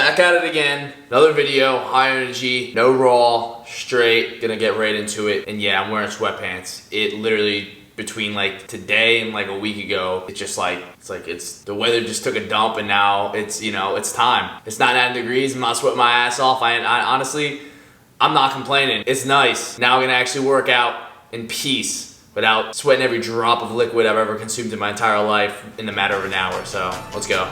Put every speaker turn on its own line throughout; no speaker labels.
Back at it again, another video, high energy, no raw, straight, gonna get right into it. And yeah, I'm wearing sweatpants. It literally, between like today and like a week ago, it's the weather just took a dump, and now it's, you know, it's time. It's not 9 degrees, I'm not sweating my ass off. I honestly, I'm not complaining. It's nice. Now I'm gonna actually work out in peace without sweating every drop of liquid I've ever consumed in my entire life in the matter of an hour. So let's go.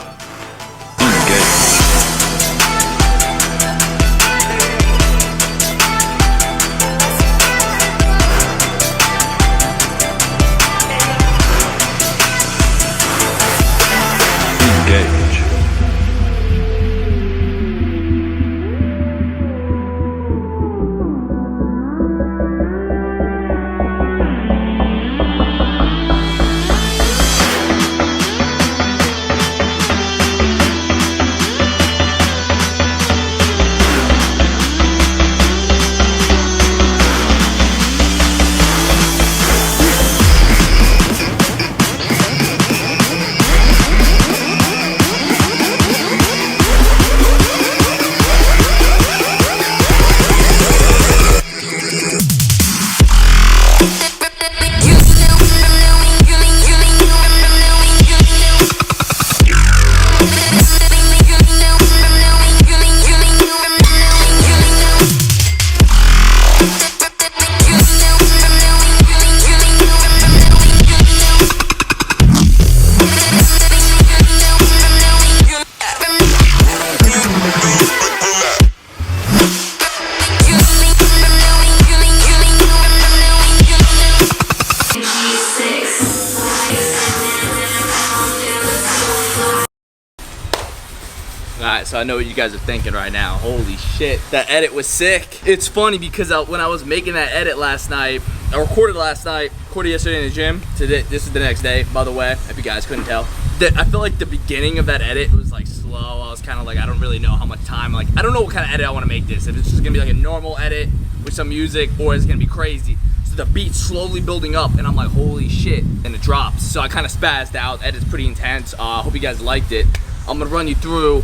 Alright, so I know what you guys are thinking right now. Holy shit, that edit was sick. It's funny because when I was making that edit last night, I recorded last night, recorded yesterday in the gym. Today, this is the next day, by the way, if you guys couldn't tell. I feel like the beginning of that edit was like slow. I was kind of like, I don't really know how much time, like, I don't know what kind of edit I want to make this. If it's just gonna be like a normal edit with some music, or it's gonna be crazy. So the beat's slowly building up, and I'm like, holy shit, and it drops. So I kind of spazzed out. The edit's pretty intense. Hope you guys liked it. I'm gonna run you through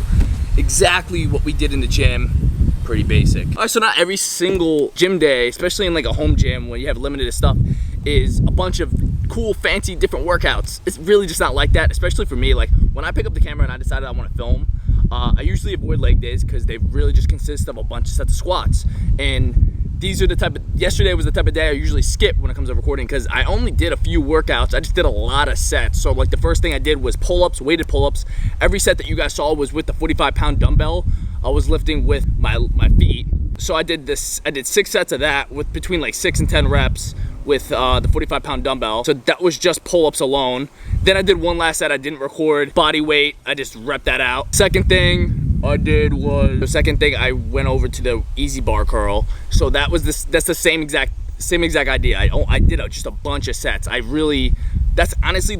exactly what we did in the gym. Pretty basic. All right, so not every single gym day, especially in like a home gym when you have limited stuff, is a bunch of cool, fancy, different workouts. It's really just not like that, especially for me. Like when I pick up the camera and I decided I want to film, I usually avoid leg days because they really just consist of a bunch of sets of squats. And these are the type of, yesterday was the type of day I usually skip when it comes to recording because I only did a few workouts. I just did a lot of sets. So like the first thing I did was pull-ups, weighted pull-ups. Every set that you guys saw was with the 45-pound dumbbell. I was lifting with my feet. So I did 6 sets of that with between like 6 and 10 reps with the 45-pound dumbbell. So that was just pull-ups alone. Then I did one last set I didn't record, body weight. I just repped that out. Second thing I went over to the easy bar curl. So that's the same exact idea. I did just a bunch of sets. That's honestly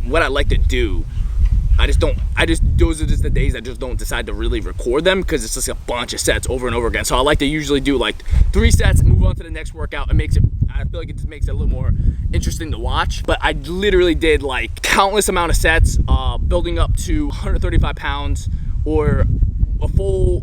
what I like to do. Those are just the days I just don't decide to really record them because it's just a bunch of sets over and over again. So I like to usually do like 3 sets and move on to the next workout. I feel like it just makes it a little more interesting to watch. But I literally did like countless amount of sets, building up to 135 pounds or a full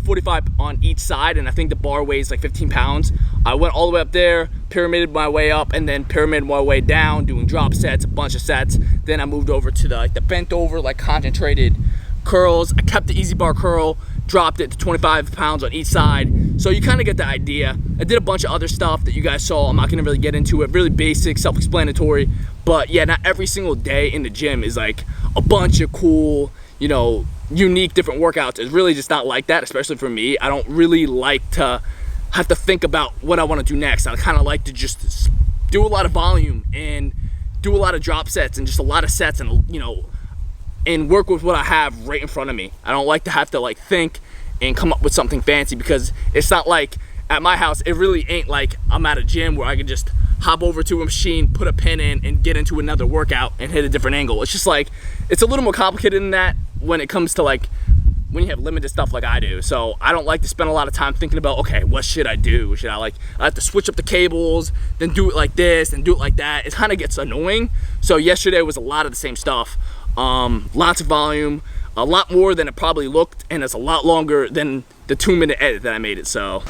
45 on each side, and I think the bar weighs like 15 pounds. I went all the way up there, pyramided my way up, and then pyramided my way down, doing drop sets, a bunch of sets. Then I moved over to the bent over, like concentrated curls. I kept the easy bar curl, dropped it to 25 pounds on each side. So you kind of get the idea. I did a bunch of other stuff that you guys saw. I'm not gonna really get into it. Really basic, self-explanatory. But yeah, not every single day in the gym is like a bunch of cool, you know, unique different workouts. It's really just not like that, especially for me. I don't really like to have to think about what I want to do next. I kind of like to just do a lot of volume and do a lot of drop sets and just a lot of sets, and you know, and work with what I have right in front of me. I don't like to have to like think and come up with something fancy, because it's not like at my house, it really ain't like I'm at a gym where I can just hop over to a machine, put a pin in, and get into another workout and hit a different angle. It's just like, it's a little more complicated than that when it comes to like, when you have limited stuff like I do. So I don't like to spend a lot of time thinking about, okay, what should I do? Should I have to switch up the cables, then do it like this, then do it like that. It kind of gets annoying. So yesterday was a lot of the same stuff. Lots of volume, a lot more than it probably looked, and it's a lot longer than the 2-minute edit that I made it, so.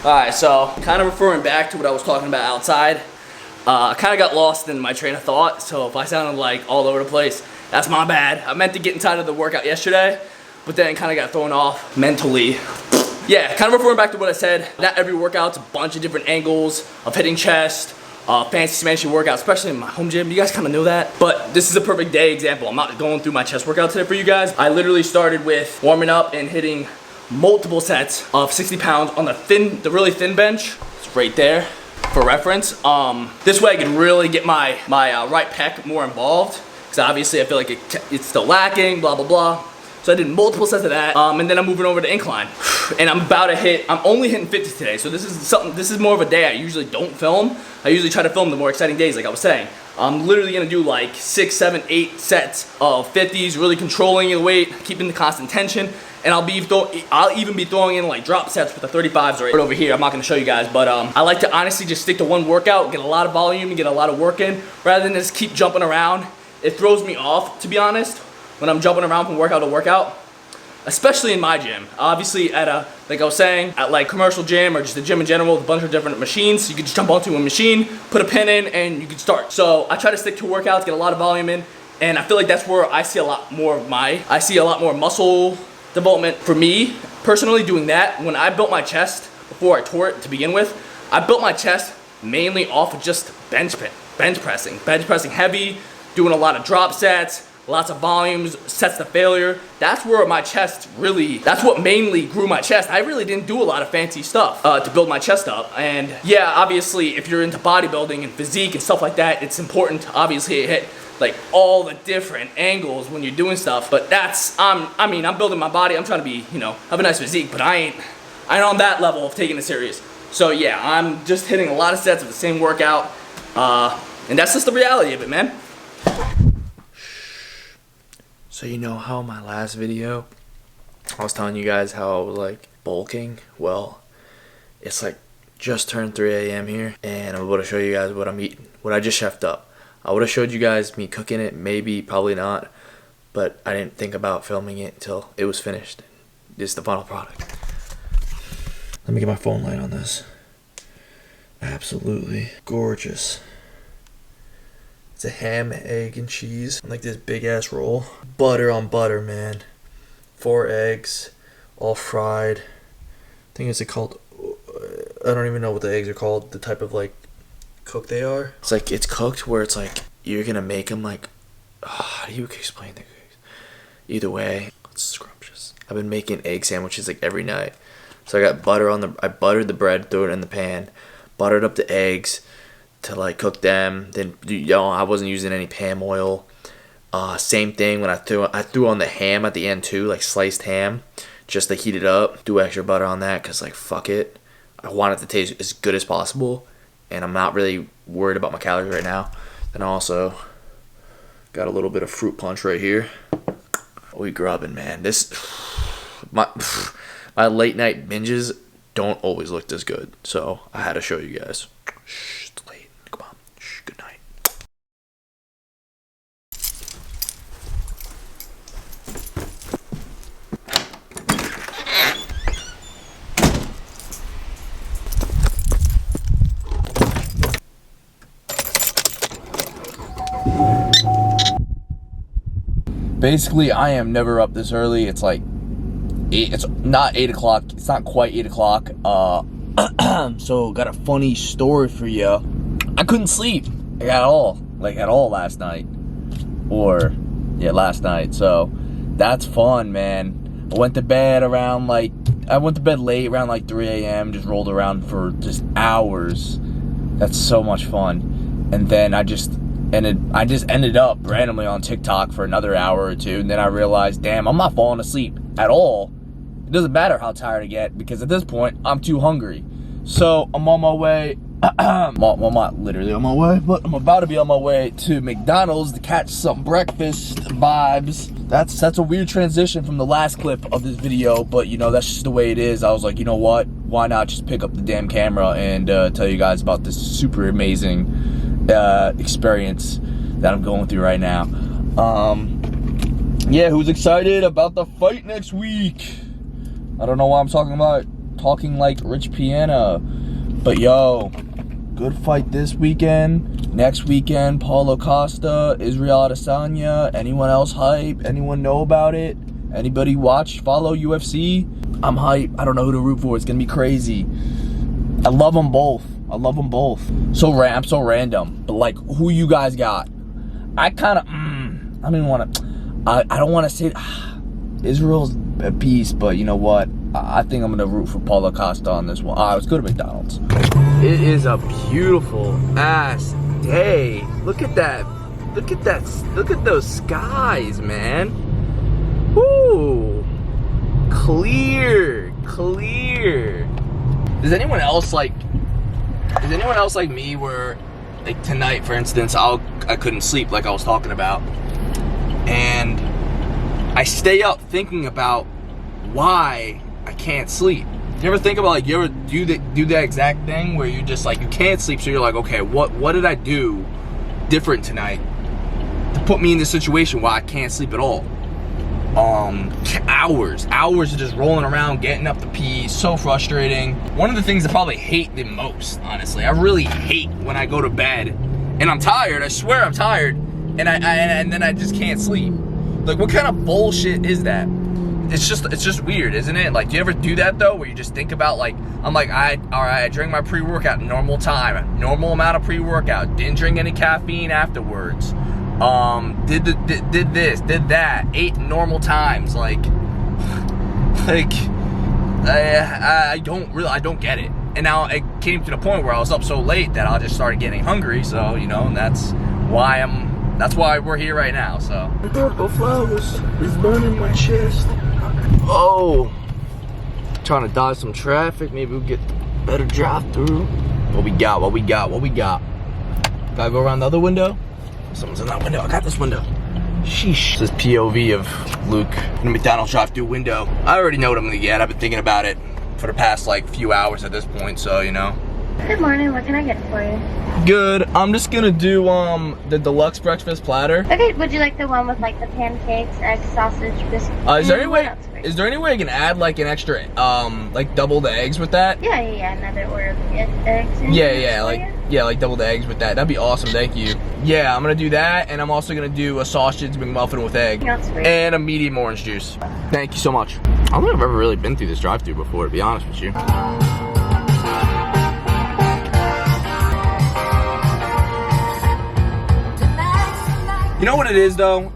Alright, so kind of referring back to what I was talking about outside, I kind of got lost in my train of thought, so if I sounded like all over the place, that's my bad. I meant to get inside of the workout yesterday, but then kind of got thrown off mentally. Yeah, kind of referring back to what I said, not every workout's a bunch of different angles of hitting chest, fancy smashy workout, especially in my home gym. You guys kind of know that, but this is a perfect day example. I'm not going through my chest workout today for you guys. I literally started with warming up and hitting multiple sets of 60 pounds on the really thin bench. It's right there for reference. This way I can really get my right pec more involved, because obviously I feel like it's still lacking, blah, blah, blah. So I did multiple sets of that, and then I'm moving over to incline. And I'm about to hit, I'm only hitting 50s today, so this is more of a day I usually don't film. I usually try to film the more exciting days, like I was saying. I'm literally gonna do like 6, 7, 8 sets of 50s, really controlling the weight, keeping the constant tension. And I'll even be throwing in like drop sets with the 35s right over here. I'm not gonna show you guys, but I like to honestly just stick to one workout, get a lot of volume and get a lot of work in, rather than just keep jumping around. It throws me off, to be honest, when I'm jumping around from workout to workout, especially in my gym. Obviously at like I was saying, at like commercial gym or just a gym in general with a bunch of different machines, you can just jump onto a machine, put a pin in, and you can start. So I try to stick to workouts, get a lot of volume in, and I feel like that's where I see a lot more muscle development for me personally doing that. When I built my chest before I tore it to begin with, I built my chest mainly off of just bench pressing heavy, doing a lot of drop sets, lots of volumes, sets to failure. That's where my chest that's what mainly grew my chest. I really didn't do a lot of fancy stuff to build my chest up. And yeah, obviously if you're into bodybuilding and physique and stuff like that, it's important to obviously hit like all the different angles when you're doing stuff. But that's, I mean, I'm building my body. I'm trying to be, you know, have a nice physique, but I ain't on that level of taking it serious. So yeah, I'm just hitting a lot of sets of the same workout. And that's just the reality of it, man.
So you know how in my last video, I was telling you guys how I was like bulking? Well, it's like just turned 3 a.m. here, and I'm about to show you guys what I'm eating, what I just chefed up. I would have showed you guys me cooking it, maybe, probably not, but I didn't think about filming it until it was finished. This is the final product. Let me get my phone light on this. Absolutely gorgeous. It's a ham, egg, and cheese. Like this big ass roll. Butter on butter, man. 4 eggs, all fried. I think it's called, I don't even know what the eggs are called, the type of like cook they are. It's like, it's cooked where it's like, you're gonna make them like, how do you explain the eggs? Either way, it's scrumptious. I've been making egg sandwiches like every night. So I got butter on I buttered the bread, threw it in the pan, buttered up the eggs to like cook them. Then, you know, I wasn't using any Pam oil. Same thing when I threw on the ham at the end too, like sliced ham, just to heat it up. Do extra butter on that because like fuck it, I want it to taste as good as possible, and I'm not really worried about my calories right now. Then I also got a little bit of fruit punch right here. We grubbing, man. This my late night binges don't always look this good, so I had to show you guys. Shh, it's late. Come on. Shh, good night.
Basically, I am never up this early. It's like it's not 8 o'clock. It's not quite 8 o'clock. So got a funny story for you. I couldn't sleep at all last night. Last night. So that's fun, man. I went to bed late, around like 3 a.m. Just rolled around for just hours. That's so much fun. And then I just ended up randomly on TikTok for another hour or two, and then I realized, damn, I'm not falling asleep at all. It doesn't matter how tired I get, because at this point, I'm too hungry. So I'm on my way, well, not literally on my way, but I'm about to be on my way to McDonald's to catch some breakfast vibes. that's a weird transition from the last clip of this video, but you know, that's just the way it is. I was like, you know what? Why not just pick up the damn camera and tell you guys about this super amazing experience that I'm going through right now. Yeah, who's excited about the fight next week? I don't know why I'm talking like Rich Piana, but yo, good fight this weekend. Next weekend, Paulo Costa, Israel Adesanya. Anyone else hype? Anyone know about it? Anybody follow UFC? I'm hype. I don't know who to root for. It's gonna be crazy. I love them both. I'm so random, but like, who you guys got? I kind of, I don't even want to. I don't want to say Israel's a beast, but you know what? I think I'm gonna root for Paulo Costa on this one. Let's go to McDonald's. It is a beautiful ass day. Look at that. Look at those skies, man. Woo! Clear. Does anyone else like me where, like tonight, for instance, I couldn't sleep like I was talking about, and I stay up thinking about why I can't sleep. You ever think about, like, you ever do that exact thing where you just like, you can't sleep, so you're like, okay, what did I do different tonight to put me in this situation where I can't sleep at all? Hours of just rolling around, getting up to pee. So frustrating. One of the things I probably hate the most, honestly, I really hate when I go to bed and I'm tired. I swear I'm tired, and then I just can't sleep. Like, what kind of bullshit is that? It's just weird, isn't it? Like, do you ever do that though, where you just think about, like, I'm like, all right, I drank my pre-workout normal time, normal amount of pre-workout, didn't drink any caffeine afterwards, did this, did that, ate normal times, like I don't get it. And now it came to the point where I was up so late that I just started getting hungry. So, you know, and that's why we're here right now. So purple flowers is burning my chest. Oh, trying to dodge some traffic. Maybe we'll get better drive through. What we got? Gotta go around the other window. Someone's in that window. I got this window. Sheesh. This is POV of Luke in the McDonald's drive-through window. I already know what I'm gonna get. I've been thinking about it for the past like few hours at this point, so you know.
Good morning, what can I get for you?
Good. I'm just gonna do the deluxe breakfast platter.
Okay, would you like the one with like the pancakes, egg, sausage, biscuit?
Is there any way I can add like an extra like double the eggs with that?
Yeah, another order of eggs.
Like double the eggs with that. That'd be awesome, thank you. Yeah, I'm gonna do that, and I'm also gonna do a sausage McMuffin with egg. And a medium orange juice. Thank you so much. I don't think I've ever really been through this drive-thru before, to be honest with you. You know what it is though?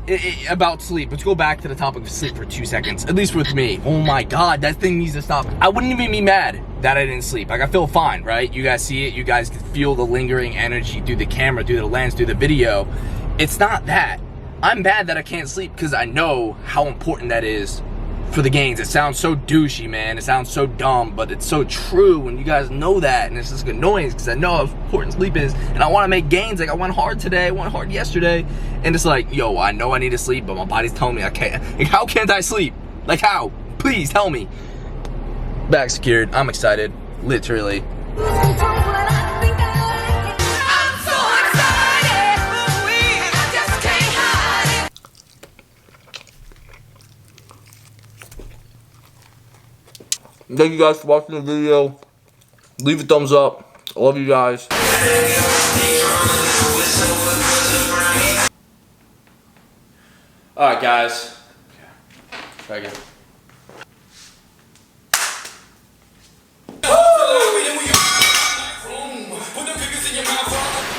About sleep. Let's go back to the topic of sleep for 2 seconds. At least with me. Oh my God, that thing needs to stop. I wouldn't even be mad that I didn't sleep. Like, I feel fine, right? You guys see it. You guys can feel the lingering energy through the camera, through the lens, through the video. It's not that. I'm mad that I can't sleep because I know how important that is for the gains. It sounds so douchey, man. It sounds so dumb, but it's so true when you guys know that, and it's just annoying because I know how important sleep is, and I want to make gains. Like, I went hard today, I went hard yesterday, and it's like, yo, I know I need to sleep, but my body's telling me I can't. Like, how can't I sleep? Like, how? Please tell me. Back secured. I'm excited. Literally. Thank you guys for watching the video. Leave a thumbs up. I love you guys. Alright guys. Try again.